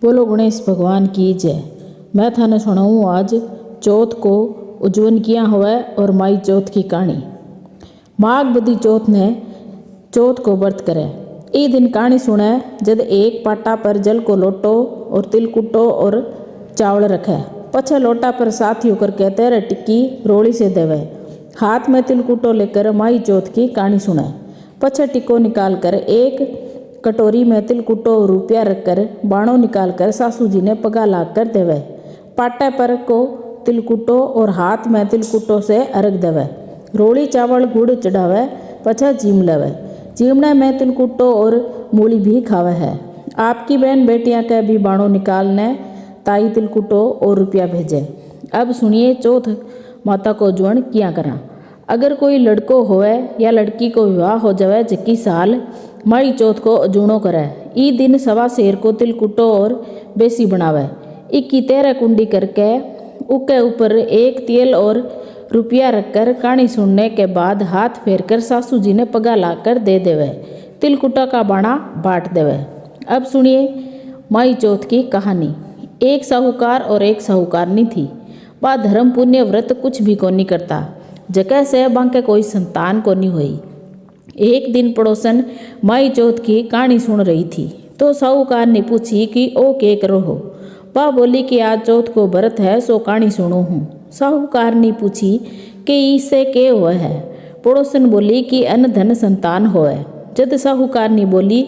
बोलो गणेश भगवान की जय। मैं थाने सुनाऊँ आज चौथ को उज्जवन किया हुआ और माई चौथ की कहानी। माघ बदी चौथ ने चौथ को व्रत करे। ई दिन कहानी सुने जब एक पाटा पर जल को लोटो और तिलकुटो और चावल रखे, पछे लोटा पर साथी होकर कहते रहे टिक्की रोड़ी से देवे। हाथ में तिलकुटो लेकर माई चौथ की कहानी सुने। पछे टिक्को निकाल कर एक कटोरी में तिलकुटो रुपया रखकर बाणों निकाल कर सासू जी ने पगा लाग कर देवे। पाटे पर को तिलकुटो और हाथ में तिलकुटो से अर्घ देवे। रोड़ी चावल गुड़ चढ़ावे, पछा जीम लेवे। जीमने में तिलकुटो और मूली भी खावे है। आपकी बहन बेटियां के भी बाणों निकालने ताई तिलकुटो और रुपया भेजे। अब सुनिए चौथ माता को जुआन किया करा। अगर कोई लड़को होवे या लड़की को विवाह हो जावे जक्की साल माई चौथ को अजूणो करे। ई दिन सवा शेर को तिलकुटो और बेसी बनावे। इक्की 13 कुंडी करके उके ऊपर एक तेल और रुपया रखकर कहानी सुनने के बाद हाथ फेर कर सासू जी ने पगा लाकर दे देवे। तिलकुटा का बाणा बांट देवे। अब सुनिए माई चौथ की कहानी। एक साहूकार और एक साहूकारनी थी। वह धर्म पुण्य व्रत कुछ भी कोनी करता, जगह से बांके कोई संतान कोनी हुई। एक दिन पड़ोसन माई चौथ की कहानी सुन रही थी तो साहूकार ने पूछी कि ओ के करो हो। वह बोली कि आज चौथ को व्रत है सो कहानी सुनो हूँ। साहूकार ने पूछी कि इससे के हुआ है। पड़ोसन बोली कि अन्न धन संतान होए। जद साहूकार ने बोली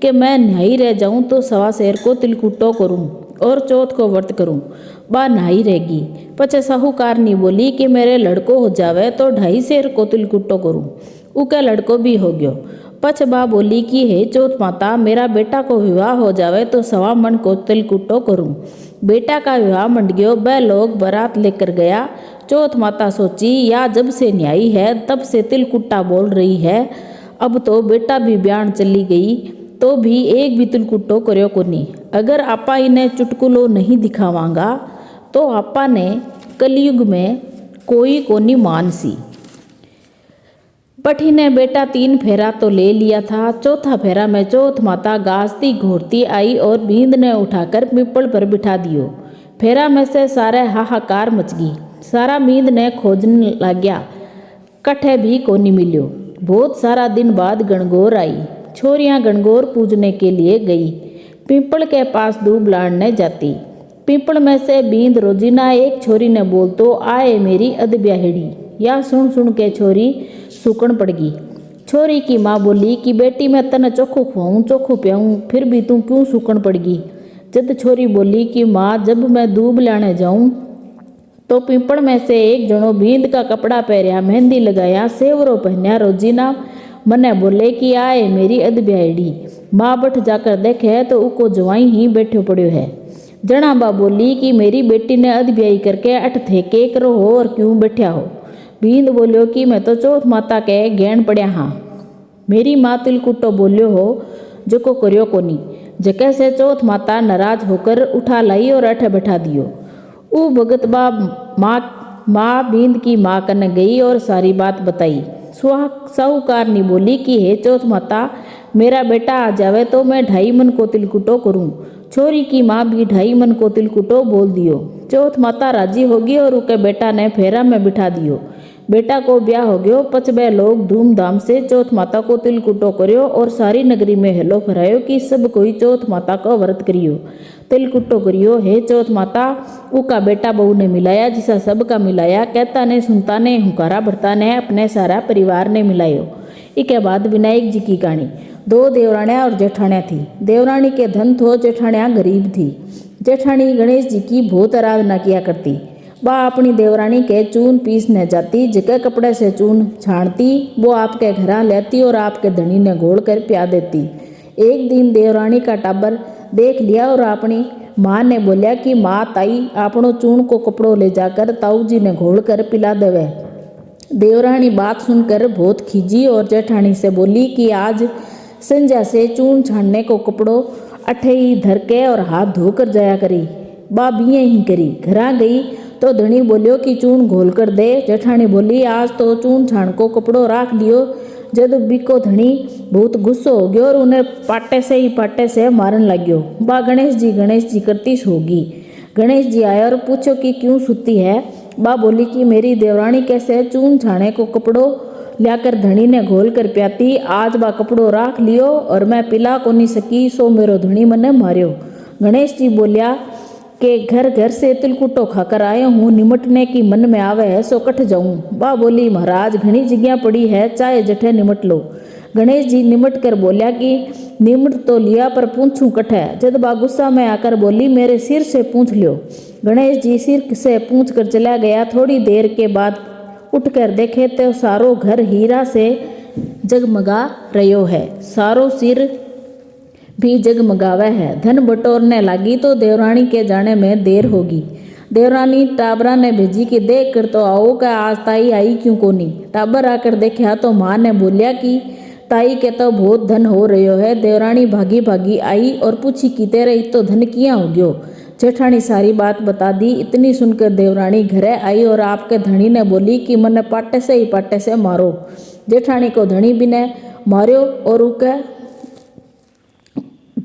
कि मैं नहाई रह जाऊं तो सवा शेर को तिलकुटो करूं और चौथ को व्रत करूं, बा नहाई रहेगी। पचे साहूकार ने बोली कि मेरे लड़को हो जावे तो 2.5 शेर को तिलकुटो करूं, उके लड़को भी हो गयो। पछ बा बोली कि हे चौथ माता, मेरा बेटा को विवाह हो जावे तो 1.25 मन को तिलकुटो करूं। बेटा का विवाह मंड गयो। वह लोग बारात लेकर गया। चौथ माता सोची या जब से न्याई है तब से तिलकुटा बोल रही है। अब तो बेटा भी ब्यान चली गई तो भी एक भी तिलकुटो कर्यो कोनी। अगर आपा इन्हें चुटकुलो नहीं दिखावांगा तो आपा ने कलयुग में कोई कोनी मानसी। पठी ने बेटा 3 फेरा तो ले लिया था। चौथा फेरा में चौथ माता गाजती घोरती आई और बींद ने उठाकर पीपल पर बिठा दियो। फेरा में से सारे हाहाकार मच गई। सारा बींद ने खोजने लाग्या, कठे भी कोनी मिलियो। बहुत सारा दिन बाद गणगौर आई। छोरियां गणगौर पूजने के लिए गई। पीपल के पास दूब लाड़ने जाती। पीपल में से बींद रोजीना एक छोरी ने बोल तो आए मेरी अधब्याहिड़ी। या सुन सुन के छोरी सूकण पड़ गई। छोरी की माँ बोली कि बेटी मैं तने चोखो खुआऊं चोखो पियाऊं फिर भी तू क्यों सूकण पड़ गई। जद छोरी बोली कि माँ जब मैं दूब लाने जाऊं तो पीपल में से एक जनो बींद का कपड़ा पहरिया, मेहंदी लगाया, सेवरो पहनिया, रोजीना मने बोले कि आए मेरी अधब्याहिड़ी। माँ बठ जाकर देखे तो उको जवाई ही बैठो पड़ो है। जना बा बोली कि मेरी बेटी ने अधब्याही करके अठ थे के करो हो और क्यों बैठा हो। बींद बोलियो कि मैं तो चौथ माता के घेन पड़या हाँ। मेरी माँ तिलकुटो बोलियो हो जको करियो कोनी। जके से चौथ माता नाराज होकर उठा लाई और अठे बैठा दियो। ऊ भगत बा माँ बींद की माँ कने गई और सारी बात बताई। साहूकार ने बोली कि हे चौथ माता, मेरा बेटा आ जावे तो मैं 2.5 मन को तिलकुटो करूं। छोरी की माँ भी 2.5 मन को तिलकुटो बोल दियो। चौथ माता राजी होगी और उके बेटा ने फेरा में बिठा दियो। बेटा को ब्याह हो गयो। पचबे लोग धूमधाम से चौथ माता को तिलकुटो करियो और सारी नगरी में हेलो फरायो कि सब कोई चौथ माता का व्रत करियो, तिलकुटो करियो। हे चौथ माता, उका बेटा बहू ने मिलाया जिसा सबका मिलाया। कहता ने सुनता ने हुकारा भरता ने अपने सारा परिवार ने मिलायो। इसके बाद विनायक जी की कहानी। 2 देवरानियां और जेठानियां थी। देवरानी के धन थो, जेठानियां गरीब थी। जेठानी गणेश जी की बहुत आराधना किया करती। वह अपनी देवरानी के चून पीसने जाती। जगह कपड़े से चून छानती वो आपके घर लेती और आपके धनी ने घोल कर प्या देती। एक दिन देवरानी का टाबर देख लिया और अपनी माँ ने बोलिया कि माँ ताई आपनो चून को कपड़ो ले जाकर ताऊ जी ने घोल कर पिला देवे। देवरानी बात सुनकर बहुत खीजी और जेठानी से बोली कि आज संध्या से चून छानने को कपड़ो अठे ही धर के और हाथ धोकर जाया करी। बा बिये ही करी। घरा गई तो धनी बोलियो कि चून घोल कर दे। जेठानी बोली आज तो चून छान को कपड़ो राख लियो, जद बिको धनी बहुत गुस्सो हो गयो और उन्हें पाटे से मारन लग्यो। बा गणेश जी करती सोगी। गणेश जी आया और पूछो कि क्यों सुती है। बा बोली कि मेरी देवरानी कैसे चून छाने को कपड़ो लाकर धनी ने घोल कर प्याती। आज बा कपड़ो राख लियो और मैं पिला को नहीं सकी, सो मेरो धनी मने मार्यो। गणेश जी बोलिया कि घर घर से तिलकुटो खाकर आयो हूँ, निमटने की मन में आवे है सो कट जाऊं। बा बोली महाराज घनी जगह पड़ी है, चाहे जठे निमट लो। गणेश जी निमट कर बोलिया कि निमट तो लिया पर पूछूं कठे। जद बा गुस्सा में आकर बोली मेरे सिर से पूछ लियो। गणेश जी सिर से पूछ कर चला गया। थोड़ी देर के बाद उठकर देखे तो सारो घर हीरा से जगमगा रहो है, सारो सिर भी जगमगावे है। धन बटोरने लगी तो देवरानी के जाने में देर होगी। देवरानी टाबरा ने भेजी कि देख कर तो आओ का आज ताई आई क्यों कोनी। टाबर आकर देखा तो माँ ने बोलिया कि ताई के तो बहुत धन हो रहो है। देवरानी भागी भागी आई और पूछी कि तेरे इतो धन किया हो गयो। जेठानी सारी बात बता दी। इतनी सुनकर देवरानी घरे आई और आपके धनी ने बोली कि मने पाटे से मारो। जेठानी को धनी भी ने मार्यो और उके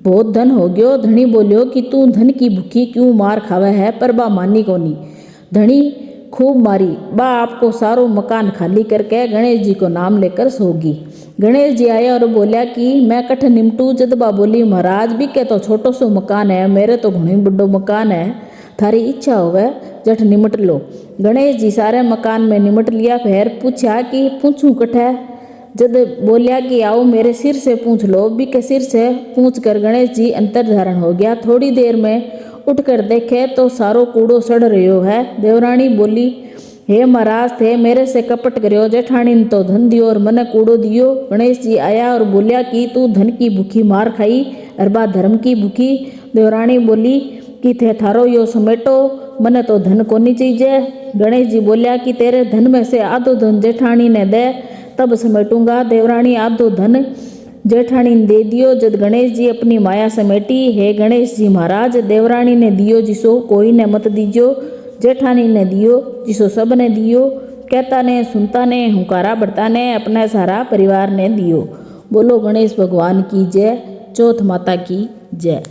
बहुत धन हो गयो। धनी बोलियो कि तू धन की भूखी क्यों मार खावे है, पर बा मानी कोनी। धनी खूब मारी। बा आपको सारो मकान खाली करके गणेश जी को नाम लेकर सोगी। गणेश जी आया और बोलिया कि मैं कठ निमटू। जद बा बोली महाराज भी के तो छोटो सो मकान है, मेरे तो घणो बड़ो मकान है, थारी इच्छा होवे जठ निमट लो। गणेश जी सारे मकान में निमट लिया। फिर पूछा कि पूछूं कठे। जद बोलिया कि आओ मेरे सिर से पूछ लो। बी के सिर से पूछ कर गणेश जी अंतर धारण हो गया। थोड़ी देर में उठकर देखे तो सारो कूड़ो सड़ रहो है। देवरानी बोली हे महाराज थे मेरे से कपट करियो। जेठानी ने तो धन दियो और मने कूड़ो दियो। गणेश जी आया और बोलिया कि तू धन की भूखी मार खाई और बा धर्म की भूखी। देवरानी बोली कि थे थारो यो समेटो, मने तो धन कोनी चाहिए। गणेश जी बोलिया कि तेरे धन में से आधो धन जेठानी ने दे तब समेटूंगा। देवरानी आधो धन जेठानी ने दे दियो। जद गणेश जी अपनी माया समेटी। हे गणेश जी महाराज देवरानी ने दियो जिसो कोई ने मत दीजो, जेठानी ने दियो जिसो सब ने दियो। कहता ने सुनता ने हुंकारा बढ़ता ने अपना सारा परिवार ने दियो। बोलो गणेश भगवान की जय। चौथ माता की जय।